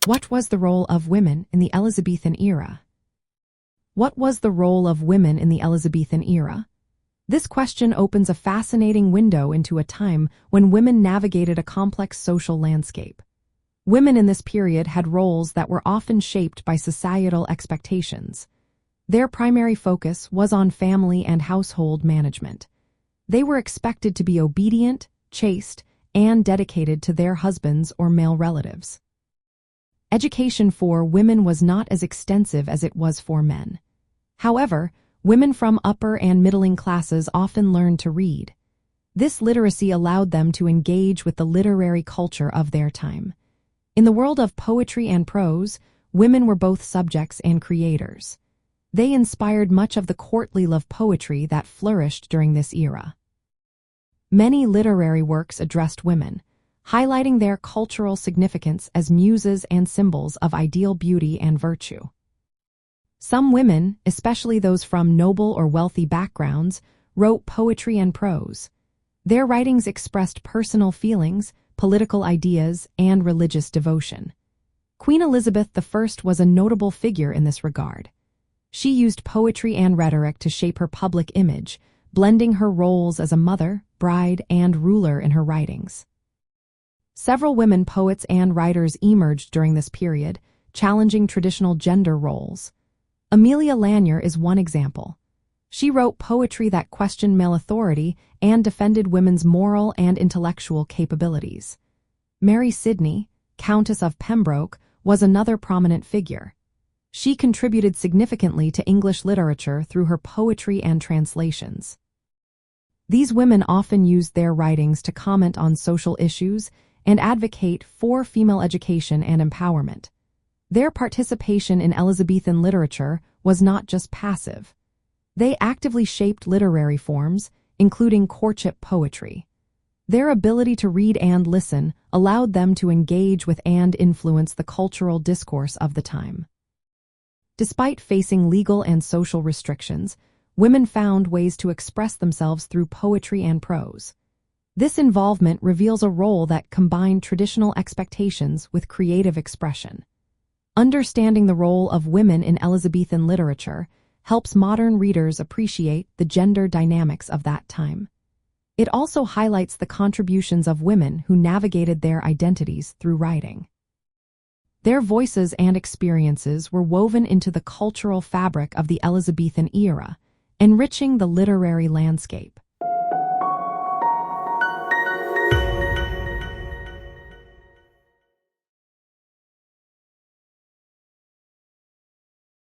What was the role of women in the Elizabethan era? What was the role of women in the Elizabethan era? This question opens a fascinating window into a time when women navigated a complex social landscape. Women in this period had roles that were often shaped by societal expectations. Their primary focus was on family and household management. They were expected to be obedient, chaste, and dedicated to their husbands or male relatives. Education for women was not as extensive as it was for men. However, women from upper and middling classes often learned to read. This literacy allowed them to engage with the literary culture of their time. In the world of poetry and prose, women were both subjects and creators. They inspired much of the courtly love poetry that flourished during this era. Many literary works addressed women, highlighting their cultural significance as muses and symbols of ideal beauty and virtue. Some women, especially those from noble or wealthy backgrounds, wrote poetry and prose. Their writings expressed personal feelings, political ideas, and religious devotion. Queen Elizabeth I was a notable figure in this regard. She used poetry and rhetoric to shape her public image, blending her roles as a mother, bride, and ruler in her writings. Several women poets and writers emerged during this period, challenging traditional gender roles. Aemilia Lanyer is one example. She wrote poetry that questioned male authority and defended women's moral and intellectual capabilities. Sidney, Countess of Pembroke, was another prominent figure. She contributed significantly to English literature through her poetry and translations. These women often used their writings to comment on social issues and advocate for female education and empowerment. Their participation in Elizabethan literature was not just passive. They actively shaped literary forms, including courtship poetry. Their ability to read and listen allowed them to engage with and influence the cultural discourse of the time. Despite facing legal and social restrictions, women found ways to express themselves through poetry and prose. This involvement reveals a role that combined traditional expectations with creative expression. Understanding the role of women in Elizabethan literature helps modern readers appreciate the gender dynamics of that time. It also highlights the contributions of women who navigated their identities through writing. Their voices and experiences were woven into the cultural fabric of the Elizabethan era, enriching the literary landscape.